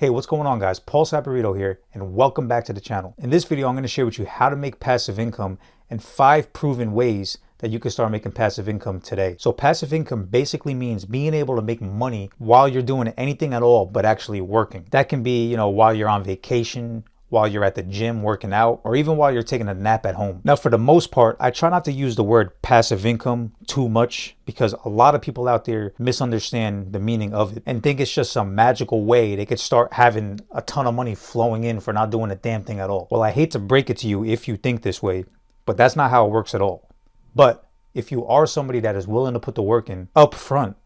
Hey, what's going on guys? Paul Saporito here and welcome back to the channel. In this video, I'm going to share with you how to make passive income and 5 proven ways that you can start making passive income today. So passive income basically means being able to make money while you're doing anything at all but actually working. That can be, while you're on vacation, while you're at the gym working out, or even while you're taking a nap at home. Now, for the most part, I try not to use the word passive income too much because a lot of people out there misunderstand the meaning of it and think it's just some magical way they could start having a ton of money flowing in for not doing a damn thing at all. Well, I hate to break it to you if you think this way, but that's not how it works at all. But if you are somebody that is willing to put the work in up front,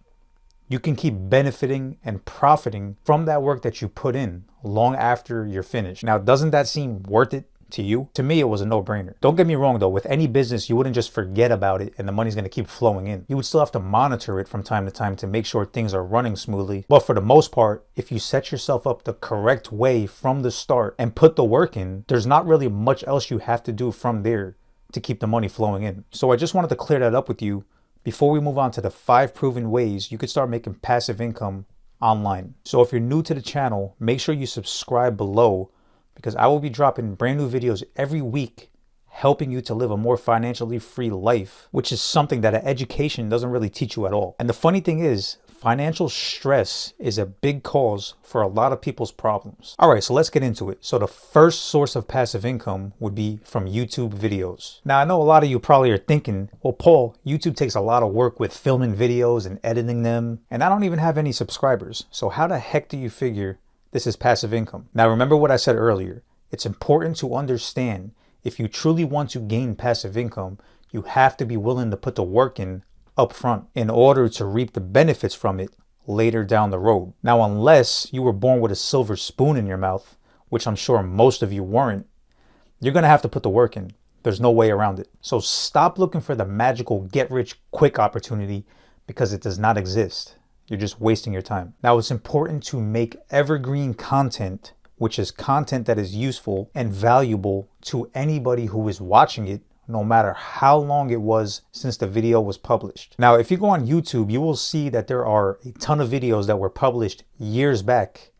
you can keep benefiting and profiting from that work that you put in long after you're finished. Now, doesn't that seem worth it to you? To me, it was a no-brainer. Don't get me wrong though, with any business, you wouldn't just forget about it and the money's gonna keep flowing in. You would still have to monitor it from time to time to make sure things are running smoothly. But for the most part, if you set yourself up the correct way from the start and put the work in, there's not really much else you have to do from there to keep the money flowing in. So I just wanted to clear that up with you before we move on to the 5 proven ways you could start making passive income online. So if you're new to the channel, make sure you subscribe below because I will be dropping brand new videos every week helping you to live a more financially free life, which is something that an education doesn't really teach you at all. And the funny thing is, financial stress is a big cause for a lot of people's problems. All right, so let's get into it. So the first source of passive income would be from YouTube videos. Now, I know a lot of you probably are thinking, well, Paul, YouTube takes a lot of work with filming videos and editing them, and I don't even have any subscribers. So how the heck do you figure this is passive income? Now, remember what I said earlier. It's important to understand if you truly want to gain passive income, you have to be willing to put the work in up front in order to reap the benefits from it later down the road. Now, unless you were born with a silver spoon in your mouth, which I'm sure most of you weren't, you're gonna have to put the work in. There's no way around it. So stop looking for the magical get rich quick opportunity because it does not exist. You're just wasting your time. Now, it's important to make evergreen content, which is content that is useful and valuable to anybody who is watching it, no matter how long it was since the video was published. Now, if you go on YouTube, you will see that there are a ton of videos that were published years back,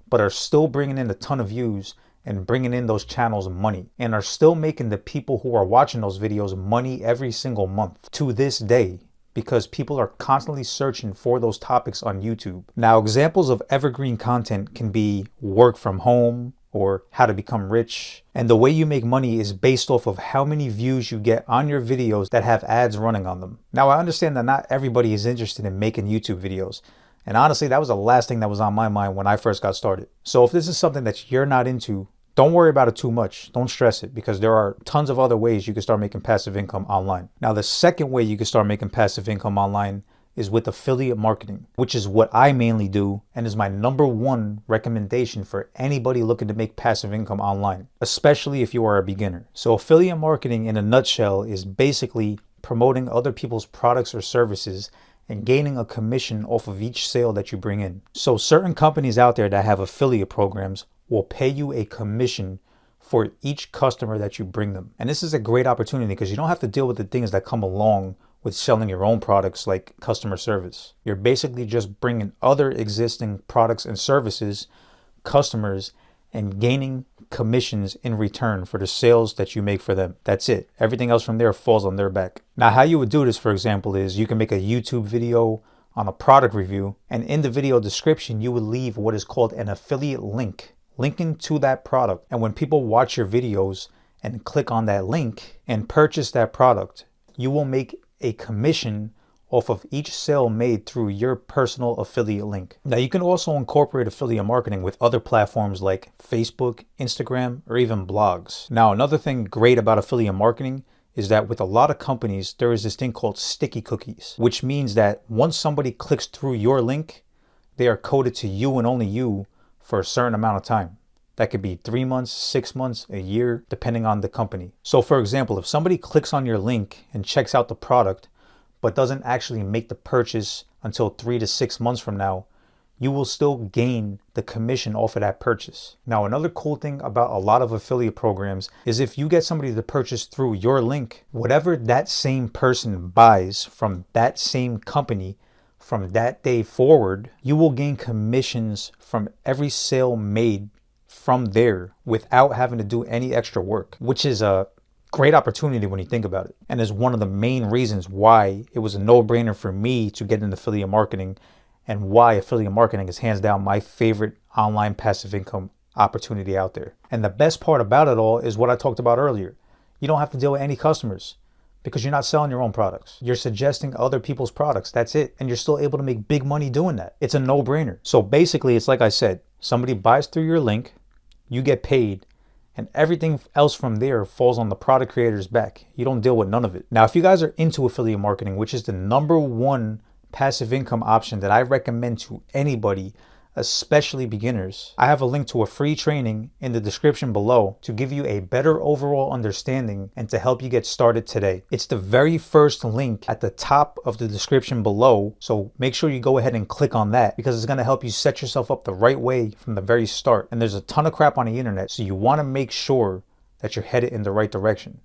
but are still bringing in a ton of views and bringing in those channels money and are still making the people who are watching those videos money every single month to this day, because people are constantly searching for those topics on YouTube. Now, examples of evergreen content can be work from home or how to become rich. And the way you make money is based off of how many views you get on your videos that have ads running on them. Now, I understand that not everybody is interested in making YouTube videos. And honestly, that was the last thing that was on my mind when I first got started. So if this is something that you're not into, don't worry about it too much. Don't stress it because there are tons of other ways you can start making passive income online. Now, the second way you can start making passive income online is with affiliate marketing, which is what I mainly do and is my #1 recommendation for anybody looking to make passive income online, especially if you are a beginner. So affiliate marketing in a nutshell is basically promoting other people's products or services and gaining a commission off of each sale that you bring in. So certain companies out there that have affiliate programs will pay you a commission for each customer that you bring them. And this is a great opportunity because you don't have to deal with the things that come along with selling your own products like customer service. You're basically just bringing other existing products and services, customers, and gaining commissions in return for the sales that you make for them. That's it. Everything else from there falls on their back. Now, how you would do this, for example, is you can make a YouTube video on a product review, and in the video description, you would leave what is called an affiliate link, linking to that product. And when people watch your videos and click on that link and purchase that product, you will make a commission off of each sale made through your personal affiliate link. Now, you can also incorporate affiliate marketing with other platforms like Facebook, Instagram, or even blogs. Now, another thing great about affiliate marketing is that with a lot of companies, there is this thing called sticky cookies, which means that once somebody clicks through your link, they are coded to you and only you for a certain amount of time. That could be 3 months, 6 months, a year, depending on the company. So for example, if somebody clicks on your link and checks out the product, but doesn't actually make the purchase until 3 to 6 months from now, you will still gain the commission off of that purchase. Now, another cool thing about a lot of affiliate programs is if you get somebody to purchase through your link, whatever that same person buys from that same company from that day forward, you will gain commissions from every sale made from there without having to do any extra work, which is a great opportunity when you think about it. And is one of the main reasons why it was a no-brainer for me to get into affiliate marketing, and why affiliate marketing is hands down my favorite online passive income opportunity out there. And the best part about it all is what I talked about earlier. You don't have to deal with any customers because you're not selling your own products. You're suggesting other people's products. That's it. And you're still able to make big money doing that. It's a no-brainer. So basically, it's like I said, somebody buys through your link, you get paid, and everything else from there falls on the product creator's back. You don't deal with none of it. Now, if you guys are into affiliate marketing, which is the #1 passive income option that I recommend to anybody, especially beginners, I have a link to a free training in the description below to give you a better overall understanding and to help you get started today. It's the very first link at the top of the description below, so make sure you go ahead and click on that because it's going to help you set yourself up the right way from the very start. And there's a ton of crap on the internet, so you want to make sure that you're headed in the right direction.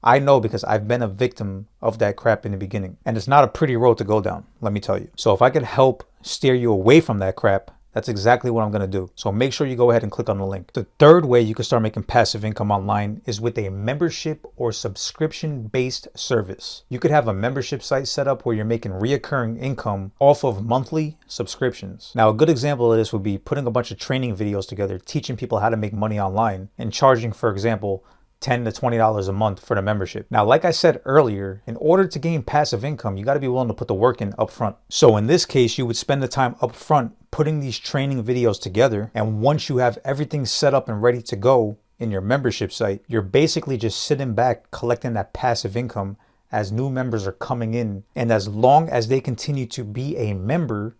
I know because I've been a victim of that crap in the beginning, and it's not a pretty road to go down, let me tell you. So if I could help steer you away from that crap, that's exactly what I'm going to do. So make sure you go ahead and click on the link. The third way you can start making passive income online is with a membership or subscription-based service. You could have a membership site set up where you're making reoccurring income off of monthly subscriptions. Now, a good example of this would be putting a bunch of training videos together, teaching people how to make money online and charging, for example, $10 to $20 a month for the membership. Now, like I said earlier, in order to gain passive income, you got to be willing to put the work in up front. So in this case, you would spend the time up front putting these training videos together. And once you have everything set up and ready to go in your membership site, you're basically just sitting back collecting that passive income as new members are coming in. And as long as they continue to be a member,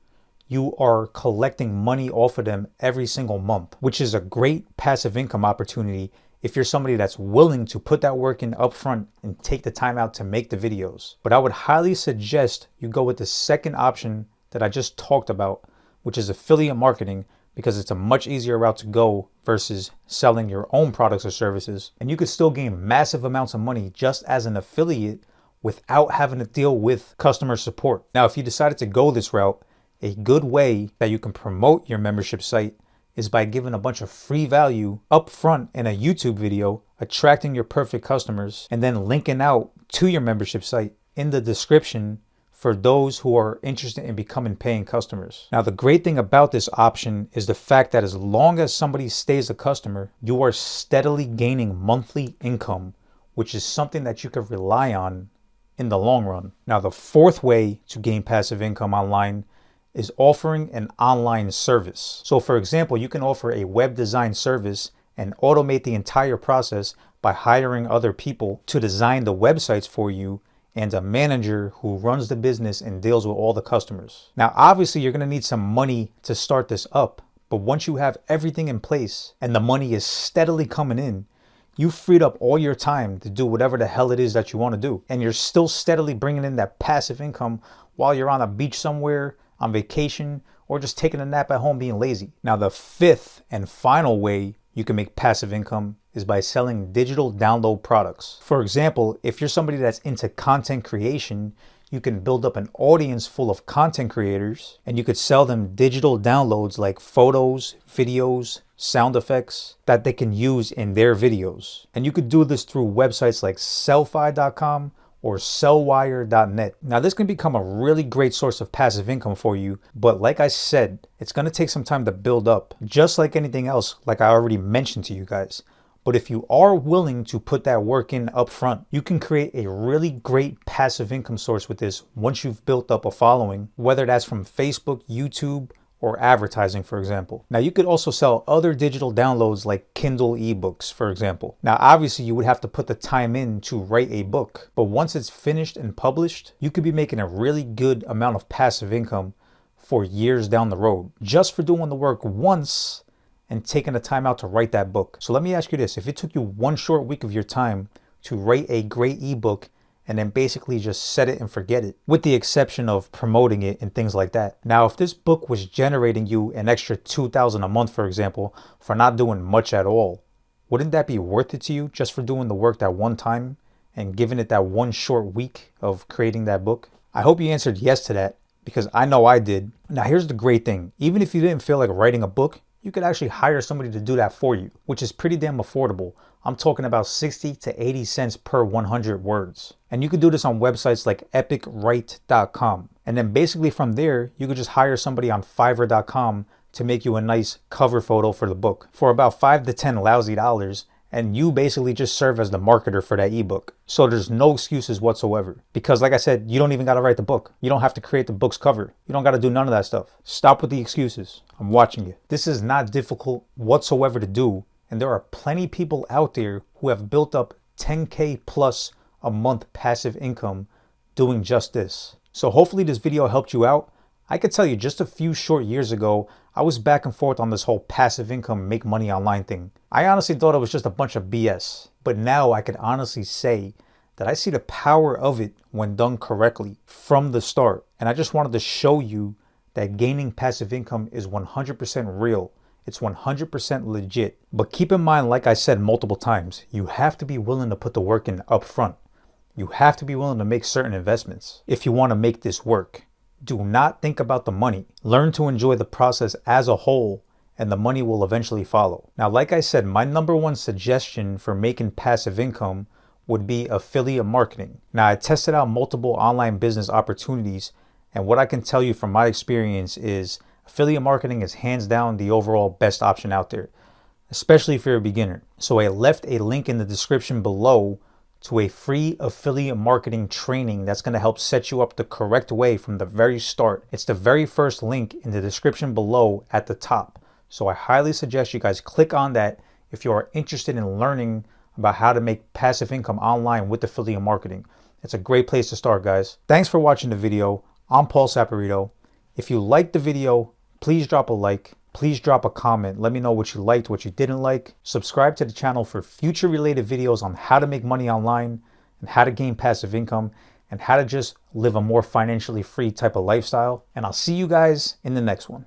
you are collecting money off of them every single month, which is a great passive income opportunity if you're somebody that's willing to put that work in upfront and take the time out to make the videos. But I would highly suggest you go with the second option that I just talked about, which is affiliate marketing, because it's a much easier route to go versus selling your own products or services. And you could still gain massive amounts of money just as an affiliate without having to deal with customer support. Now, if you decided to go this route, a good way that you can promote your membership site is by giving a bunch of free value up front in a YouTube video, attracting your perfect customers, and then linking out to your membership site in the description for those who are interested in becoming paying customers. Now, the great thing about this option is the fact that as long as somebody stays a customer, you are steadily gaining monthly income, which is something that you can rely on in the long run. Now, the fourth way to gain passive income online is offering an online service. So for example, you can offer a web design service and automate the entire process by hiring other people to design the websites for you and a manager who runs the business and deals with all the customers. Now, obviously you're gonna need some money to start this up, but once you have everything in place and the money is steadily coming in, you've freed up all your time to do whatever the hell it is that you wanna do. And you're still steadily bringing in that passive income while you're on a beach somewhere, on vacation, or just taking a nap at home being lazy. Now, the fifth and final way you can make passive income is by selling digital download products. For example, if you're somebody that's into content creation, you can build up an audience full of content creators and you could sell them digital downloads like photos, videos, sound effects that they can use in their videos. And you could do this through websites like sellfy.com or sellwire.net. Now, this can become a really great source of passive income for you, but like I said, it's going to take some time to build up, just like anything else, like I already mentioned to you guys. But if you are willing to put that work in up front, you can create a really great passive income source with this once you've built up a following, whether that's from Facebook, YouTube, or advertising, for example. Now, you could also sell other digital downloads like Kindle ebooks, for example. Now, obviously, you would have to put the time in to write a book, but once it's finished and published, you could be making a really good amount of passive income for years down the road, just for doing the work once and taking the time out to write that book. So let me ask you this. If it took you one short week of your time to write a great ebook and then basically just set it and forget it, with the exception of promoting it and things like that. Now, if this book was generating you an extra $2,000 a month, for example, for not doing much at all, wouldn't that be worth it to you just for doing the work that one time and giving it that one short week of creating that book? I hope you answered yes to that, because I know I did. Now here's the great thing. Even if you didn't feel like writing a book, you could actually hire somebody to do that for you, which is pretty damn affordable. I'm talking about 60 to 80 cents per 100 words. And you could do this on websites like epicwrite.com. And then basically from there, you could just hire somebody on fiverr.com to make you a nice cover photo for the book for about $5 to $10 lousy dollars. And you basically just serve as the marketer for that ebook. So there's no excuses whatsoever. Because like I said, you don't even got to write the book. You don't have to create the book's cover. You don't got to do none of that stuff. Stop with the excuses. I'm watching you. This is not difficult whatsoever to do. And there are plenty people out there who have built up 10K plus a month passive income doing just this. So hopefully this video helped you out. I could tell you just a few short years ago, I was back and forth on this whole passive income, make money online thing. I honestly thought it was just a bunch of BS. But now I could honestly say that I see the power of it when done correctly from the start. And I just wanted to show you that gaining passive income is 100% real. It's 100% legit. But keep in mind, like I said multiple times, you have to be willing to put the work in up front. You have to be willing to make certain investments if you want to make this work. Do not think about the money. Learn to enjoy the process as a whole, and the money will eventually follow. Now, like I said, my number one suggestion for making passive income would be affiliate marketing. Now, I tested out multiple online business opportunities, and what I can tell you from my experience is affiliate marketing is hands down the overall best option out there, especially if you're a beginner. So I left a link in the description below to a free affiliate marketing training that's going to help set you up the correct way from the very start. It's the very first link in the description below at the top. So I highly suggest you guys click on that if you are interested in learning about how to make passive income online with affiliate marketing. It's a great place to start, guys. Thanks for watching the video. I'm Paul Saporito. If you liked the video, please drop a like. Please drop a comment. Let me know what you liked, what you didn't like. Subscribe to the channel for future related videos on how to make money online and how to gain passive income and how to just live a more financially free type of lifestyle. And I'll see you guys in the next one.